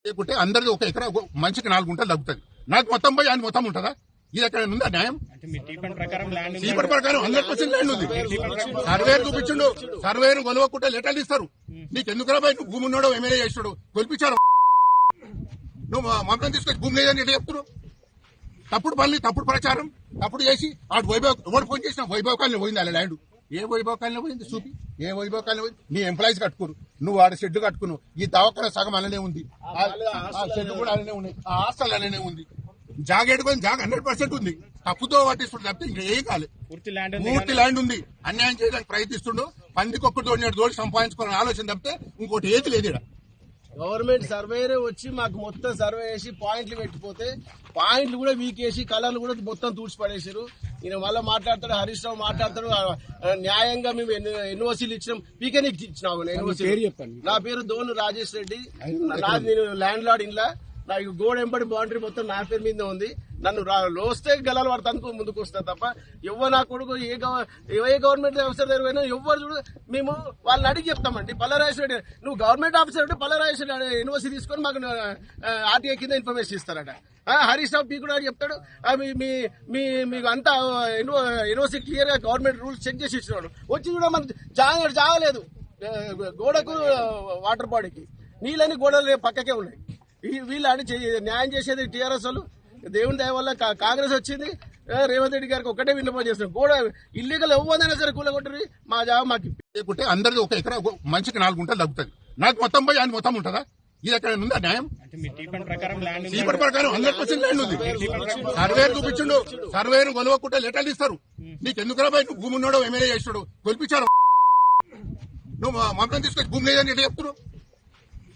లేకుంటే అందరిది ఒక ఎకరా మనిషికి 4 గుంటలు తగ్గుతుంది. నాకు మొత్తం పోయి ఆయన మొత్తం ఉంటుందా? ఇది ఎక్కడ ఉందా న్యాయం? చీపటి ప్రకారం 100% ల్యాండ్ ఉంది. సర్వేరు చూపించిండు, సర్వేరు కొలవకుంటే లెటర్లు ఇస్తారు. నీకు ఎందుకు పోయి నువ్వు భూమి ఉన్నాడో ఎమ్మెల్యే చేసాడు కొలిపించారు. నువ్వు మొత్తం తీసుకొచ్చి భూమి లేదని ఎట్లా చెప్తున్నావు? తప్పుడు పనులు, తప్పుడు ప్రచారం, తప్పుడు చేసి ఆడు వైభవ్ ఎవరు ఫోన్ చేసిన వైభవ్ కాలనీ పోయింది. అలా ల్యాండ్ ఏ వైభవ్ కాలనీ పోయింది చూపి, ఏ వైభవ్ కాలనీ పోయింది? నీ ఎంప్లాయీస్ కట్టుకోరు, నువ్వు ఆడ షెడ్ కట్టుకున్నావు. ఈ దవాఖాన సగం అలానే ఉంది, ఆ షెడ్ కూడా అలానే ఉన్నాయి, ఆ హాస్టల్ అలానే ఉంది. జాగేడుకొని జాగ 100% ఉంది. తప్పుతో పట్టిస్తుండే తప్పితే ఇంకా ఏం కాలేదు. పూర్తి ల్యాండ్ ఉంది. అన్యాయం చేయడానికి ప్రయత్నిస్తుండో పందికొక్కడు తోడి సంపాదించుకోవాలని ఆలోచన తప్పితే ఇంకోటి ఏది లేదు. ఇక్కడ గవర్నమెంట్ సర్వేరే వచ్చి మాకు మొత్తం సర్వే చేసి పాయింట్లు పెట్టిపోతే పాయింట్లు కూడా వీకేసి కలర్లు కూడా మొత్తం తూడ్చిపడేసారు. ఈయన మళ్ళీ మాట్లాడతాడు, హరీష్ రావు మాట్లాడతాడు. న్యాయంగా మేము ఎన్ఓసీలు ఇచ్చినాం, పీకెనీకి ఇచ్చినాము. నా పేరు దోను రాజేష్ రెడ్డి. నేను ల్యాండ్ లార్డ్. ఇంట్లో నాకు గోడ ఎంబడి బౌండరీ మొత్తం నా పేరు మీద ఉంది. నన్ను లోస్తే గలాలు వాడు తనుకో ముందుకు వస్తారు తప్ప ఎవరు నా కొడుకు ఏ గవర్నమెంట్ ఆఫీసర్ దగ్గర పోయినా ఎవరు చూడు మేము వాళ్ళని అడిగి చెప్తామండి. పల్లరాజేశ్వర రెడ్డి నువ్వు గవర్నమెంట్ ఆఫీసర్ అంటే పల్లరాజేశ్వర యూనివర్సిటీ తీసుకొని మాకు ఆర్టీఐ కింద ఇన్ఫర్మేషన్ ఇస్తారట. హరీష్ రావు పీ కూడా చెప్తాడు మీకు అంతా యూనివర్సిటీ క్లియర్ గా గవర్నమెంట్ రూల్స్ చెక్ చేసి ఇచ్చినాడు. వచ్చి కూడా మనకు జాగలేదు. గోడకు వాటర్ బాడీకి నీళ్ళని గోడలు పక్కకే ఉన్నాయి. వీళ్ళు న్యాయం చేసేది టీఆర్ఎస్ వాళ్ళు. దేవుని దయ వల్ల కాంగ్రెస్ వచ్చింది. రేవంత్ రెడ్డి గారికి ఒక్కటే విన్నపం చేస్తున్నాం, కూడా ఇల్లీగల్ ఎవ్వదైనా సరే కూలగొట్టరు. మా జాబ్ మాకు లేకుంటే అందరిది ఒక ఎకరా మనిషికి 4 గుంటలు తగ్గుతుంది. నాకు మొత్తం పోయి ఆయన మొత్తం ఉంటుందా? ఇది ఎక్కడ ఉందా న్యాయం? చీపటి ప్రకారం 100% ల్యాండ్ ఉంది. సర్వేరు చూపించిండు, సర్వేరు కొలవకుంటే లెటర్లు ఇస్తారు. నీకు ఎందుకు పోయి నువ్వు భూమి ఉన్నాడో ఎమ్మెల్యే చేసాడు కొలిపించారు. నువ్వు మొత్తం తీసుకొచ్చి భూమి లేదని ఎట్లా చెప్తున్నావు?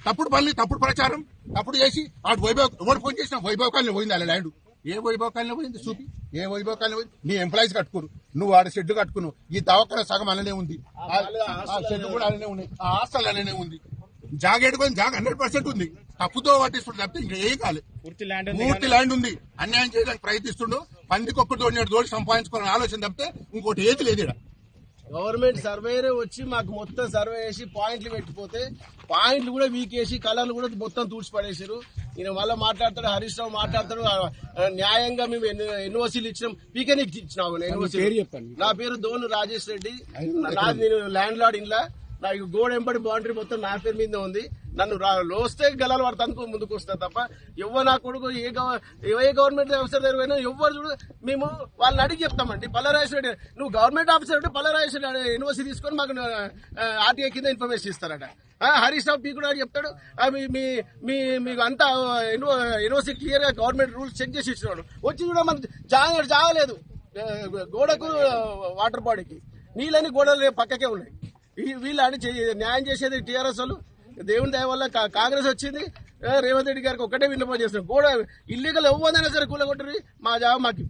తప్పుడు పనులు, తప్పుడు ప్రచారం, తప్పుడు చేసి ఆడు వైభవ్ ఎవరు ఫోన్ చేసిన వైభవ్ కాలనీ పోయింది. అలా ల్యాండ్ ఏ వైభవ్ కాలనీ పోయింది చూపి, ఏ వైభవ్ కాలనీ పోయింది? నీ ఎంప్లాయీస్ కట్టుకోరు, నువ్వు ఆడ షెడ్ కట్టుకున్నావు. ఈ దవాఖాన సగం అలానే ఉంది, ఆ షెడ్ కూడా అలానే ఉన్నాయి, ఆ హాస్టల్ అలానే ఉంది. జాగేడుకొని జాగ 100% ఉంది. తప్పుతో పట్టిస్తుండే తప్పితే ఇంకా ఏం కాలేదు. పూర్తి ల్యాండ్ ఉంది. అన్యాయం చేయడానికి ప్రయత్నిస్తుండో పందికొక్కడు తోడి సంపాదించుకోవాలని ఆలోచన తప్పితే ఇంకోటి ఏది లేదు. ఇక్కడ గవర్నమెంట్ సర్వేరే వచ్చి మాకు మొత్తం సర్వే చేసి పాయింట్లు పెట్టిపోతే పాయింట్లు కూడా వీకేసి కలర్లు కూడా మొత్తం తూడ్చిపడేసారు. ఈయన మళ్ళీ మాట్లాడతాడు, హరీష్ రావు మాట్లాడతాడు. న్యాయంగా మేము ఎన్ఓసీలు ఇచ్చినాం, పీకెనీకి ఇచ్చినాము. నా పేరు దోను రాజేష్ రెడ్డి. నేను ల్యాండ్ లార్డ్. ఇంట్లో నాకు గోడ ఎంబడి బౌండరీ మొత్తం నా పేరు మీద ఉంది. నన్ను లోస్తే గలాలు వాడు తనుకో ముందుకు వస్తారు తప్ప ఎవరు నా కొడుకు ఏ గవర్నమెంట్ ఆఫీసర్ దగ్గర పోయినా ఎవరు చూడు మేము వాళ్ళని అడిగి చెప్తామండి. పల్లరాజేశ్వర రెడ్డి నువ్వు గవర్నమెంట్ ఆఫీసర్ అంటే పల్లరాజేశ్వర యూనివర్సిటీ తీసుకొని మాకు ఆర్టీఐ కింద ఇన్ఫర్మేషన్ ఇస్తారట. హరీష్ రావు పీ కూడా చెప్తాడు మీకు అంతా యూనివర్సిటీ క్లియర్ గా గవర్నమెంట్ రూల్స్ చెక్ చేసి ఇచ్చినాడు. వచ్చి కూడా మనకు జాగలేదు. గోడకు వాటర్ బాడీకి నీళ్ళని గోడలు పక్కకే ఉన్నాయి. వీళ్ళు న్యాయం చేసేది టీఆర్ఎస్ వాళ్ళు. దేవుని దయ వల్ల కాంగ్రెస్ వచ్చింది. రేవంత్ రెడ్డి గారికి ఒక్కటే విన్నపం చేస్తున్నాం, కూడా ఇల్లీగల్ ఎవ్వదైనా సరే కూలగొట్టరు. మా జాబ్ మాకు